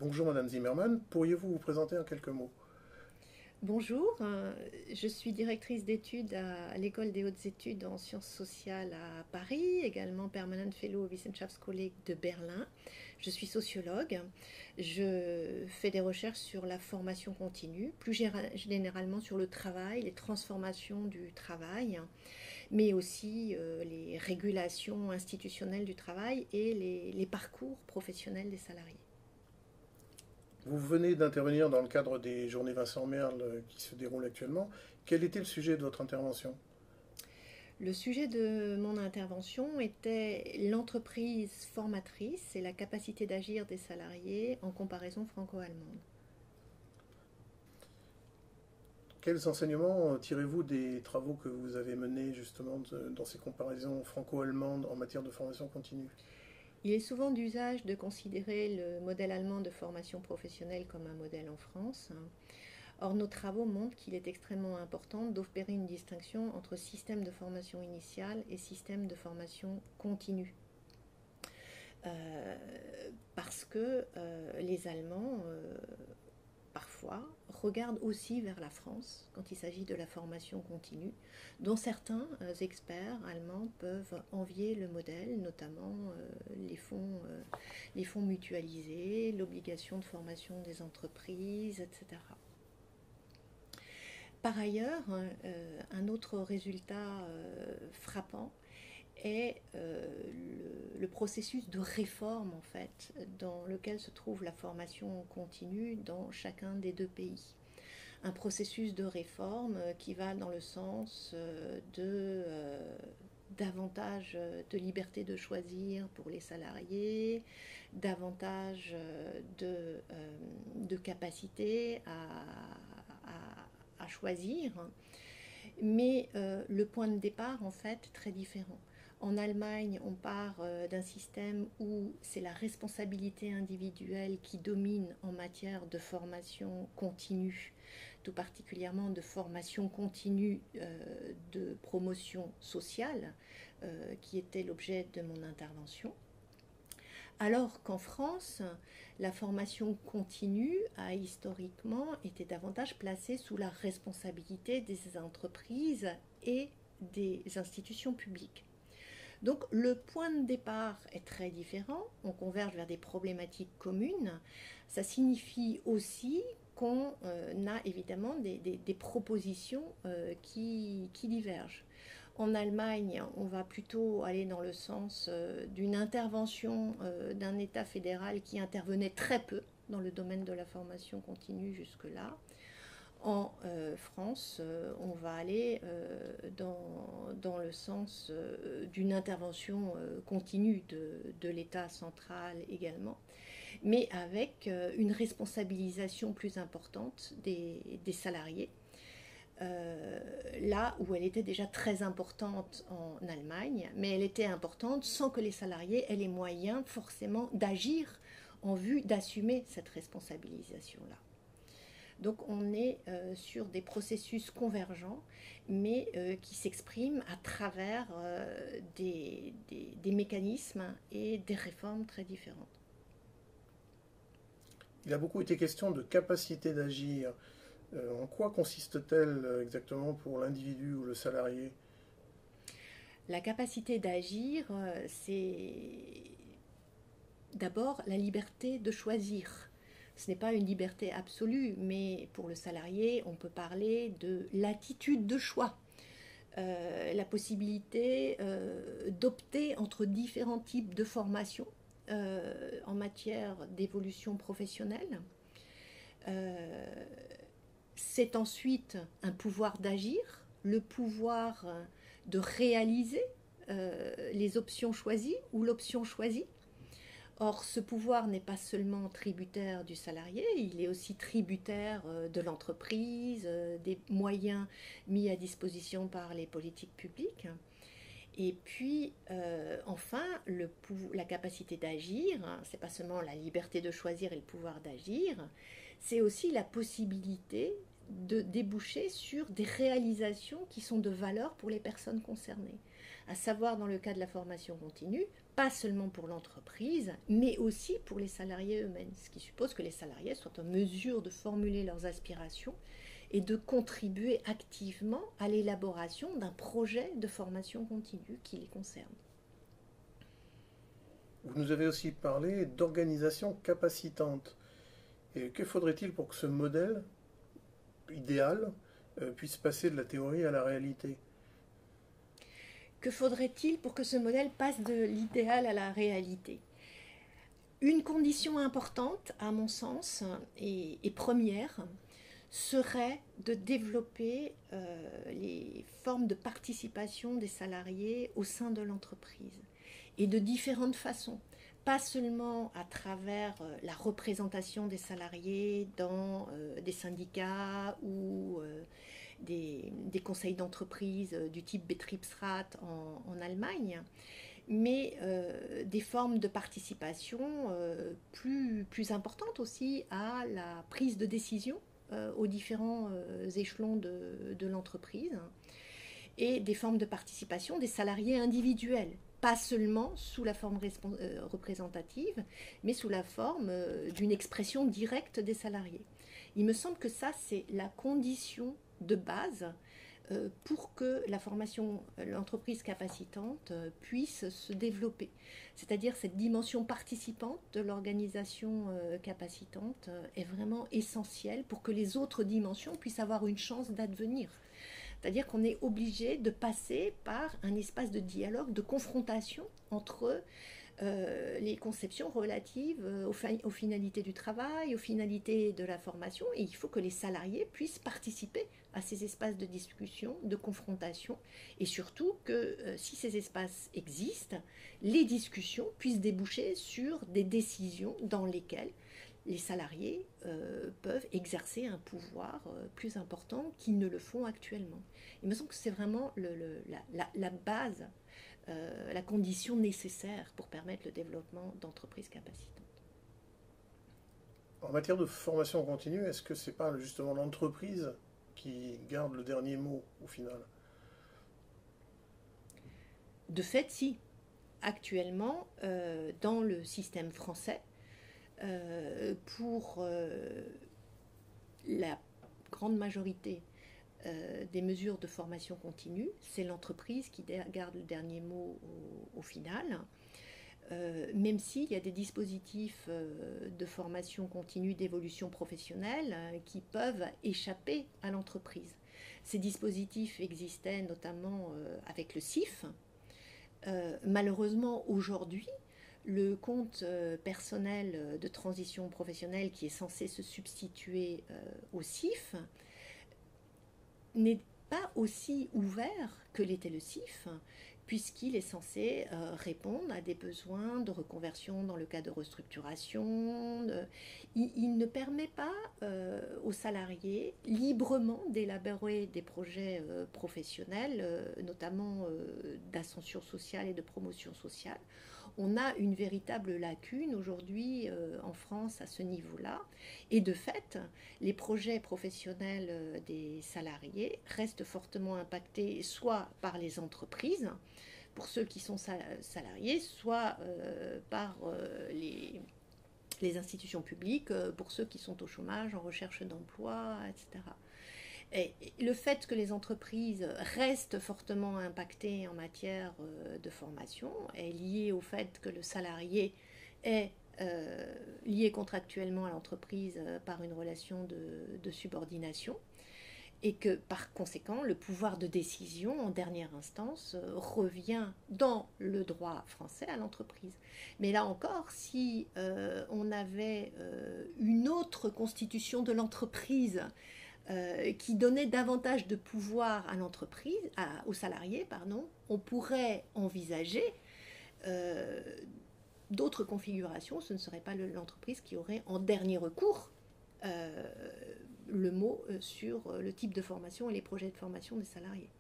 Bonjour Madame Zimmermann, pourriez-vous vous présenter en quelques mots? Bonjour, je suis directrice d'études à l'École des hautes études en sciences sociales à Paris, également permanent fellow au Wissenschaftskolleg de Berlin. Je suis sociologue, je fais des recherches sur la formation continue, plus généralement sur le travail, les transformations du travail, mais aussi les régulations institutionnelles du travail et les parcours professionnels des salariés. Vous venez d'intervenir dans le cadre des journées Vincent Merle qui se déroulent actuellement. Quel était le sujet de votre intervention? Le sujet de mon intervention était l'entreprise formatrice et la capacité d'agir des salariés en comparaison franco-allemande. Quels enseignements tirez-vous des travaux que vous avez menés justement dans ces comparaisons franco-allemandes en matière de formation continue? Il est souvent d'usage de considérer le modèle allemand de formation professionnelle comme un modèle en France. Or, nos travaux montrent qu'il est extrêmement important d'opérer une distinction entre système de formation initiale et système de formation continue. Parce que les Allemands, parfois, regardent aussi vers la France quand il s'agit de la formation continue, dont certains experts allemands peuvent envier le modèle, notamment les fonds mutualisés, l'obligation de formation des entreprises, etc. Par ailleurs, un autre résultat frappant est le processus de réforme en fait dans lequel se trouve la formation continue dans chacun des deux pays. Un processus de réforme qui va dans le sens de davantage de liberté de choisir pour les salariés, davantage de capacité à choisir, mais le point de départ en fait est très différent. En Allemagne, on part d'un système où c'est la responsabilité individuelle qui domine en matière de formation continue, tout particulièrement de formation continue de promotion sociale, qui était l'objet de mon intervention. Alors qu'en France, la formation continue a historiquement été davantage placée sous la responsabilité des entreprises et des institutions publiques. Donc le point de départ est très différent, on converge vers des problématiques communes. Ça signifie aussi qu'on a évidemment des propositions qui divergent. En Allemagne, on va plutôt aller dans le sens d'une intervention d'un État fédéral qui intervenait très peu dans le domaine de la formation continue jusque-là. En France, on va aller dans le sens d'une intervention continue de l'État central également, mais avec une responsabilisation plus importante des salariés. Là où elle était déjà très importante en Allemagne, mais elle était importante sans que les salariés aient les moyens forcément d'agir en vue d'assumer cette responsabilisation-là. Donc on est sur des processus convergents, mais qui s'expriment à travers des mécanismes et des réformes très différentes. Il a beaucoup été question de capacité d'agir. En quoi consiste-t-elle exactement pour l'individu ou le salarié? La capacité d'agir, c'est d'abord la liberté de choisir. Ce n'est pas une liberté absolue, mais pour le salarié, on peut parler de latitude de choix. La possibilité d'opter entre différents types de formations en matière d'évolution professionnelle. C'est ensuite un pouvoir d'agir, le pouvoir de réaliser les options choisies ou l'option choisie. Or, ce pouvoir n'est pas seulement tributaire du salarié, il est aussi tributaire de l'entreprise, des moyens mis à disposition par les politiques publiques. Et puis, enfin, la capacité d'agir, hein, c'est pas seulement la liberté de choisir et le pouvoir d'agir, c'est aussi la possibilité de déboucher sur des réalisations qui sont de valeur pour les personnes concernées. À savoir, dans le cas de la formation continue, pas seulement pour l'entreprise, mais aussi pour les salariés eux-mêmes, ce qui suppose que les salariés soient en mesure de formuler leurs aspirations et de contribuer activement à l'élaboration d'un projet de formation continue qui les concerne. Vous nous avez aussi parlé d'organisation capacitante. Et que faudrait-il pour que ce modèle idéal puisse passer de la théorie à la réalité? Que faudrait-il pour que ce modèle passe de l'idéal à la réalité? Une condition importante, à mon sens, et première, serait de développer les formes de participation des salariés au sein de l'entreprise, et de différentes façons. Pas seulement à travers la représentation des salariés dans des syndicats ou des conseils d'entreprise du type Betriebsrat en Allemagne, mais des formes de participation plus importantes aussi à la prise de décision aux différents échelons de l'entreprise, et des formes de participation des salariés individuels, pas seulement sous la forme représentative, mais sous la forme d'une expression directe des salariés. Il me semble que ça, c'est la condition de base pour que la formation, l'entreprise capacitante puisse se développer. C'est-à-dire cette dimension participante de l'organisation capacitante est vraiment essentielle pour que les autres dimensions puissent avoir une chance d'advenir. C'est-à-dire qu'on est obligé de passer par un espace de dialogue, de confrontation entre les conceptions relatives aux finalités du travail, aux finalités de la formation, et il faut que les salariés puissent participer à ces espaces de discussion, de confrontation, et surtout que si ces espaces existent, les discussions puissent déboucher sur des décisions dans lesquelles les salariés peuvent exercer un pouvoir plus important qu'ils ne le font actuellement. Il me semble que c'est vraiment la base, la condition nécessaire pour permettre le développement d'entreprises capacitantes. En matière de formation continue, est-ce que c'est pas justement l'entreprise qui garde le dernier mot au final? De fait, si. Actuellement, dans le système français, pour la grande majorité des mesures de formation continue, c'est l'entreprise qui garde le dernier mot au final, même s'il y a des dispositifs de formation continue, d'évolution professionnelle qui peuvent échapper à l'entreprise. Ces dispositifs existaient notamment avec le CIF. Malheureusement, aujourd'hui, le compte personnel de transition professionnelle qui est censé se substituer au CIF n'est pas aussi ouvert que l'était le CIF, puisqu'il est censé répondre à des besoins de reconversion dans le cas de restructuration. Il ne permet pas aux salariés librement d'élaborer des projets professionnels, notamment d'ascension sociale et de promotion sociale. On a une véritable lacune aujourd'hui en France à ce niveau-là. Et de fait, les projets professionnels des salariés restent fortement impactés soit par les entreprises, pour ceux qui sont salariés, soit par les institutions publiques, pour ceux qui sont au chômage, en recherche d'emploi, etc. Et le fait que les entreprises restent fortement impactées en matière de formation est lié au fait que le salarié est lié contractuellement à l'entreprise par une relation de subordination, et que par conséquent le pouvoir de décision en dernière instance revient dans le droit français à l'entreprise. Mais là encore, si on avait une autre constitution de l'entreprise qui donnait davantage de pouvoir à l'entreprise, aux salariés, pardon, on pourrait envisager d'autres configurations. Ce ne serait pas l'entreprise qui aurait en dernier recours le mot sur le type de formation et les projets de formation des salariés.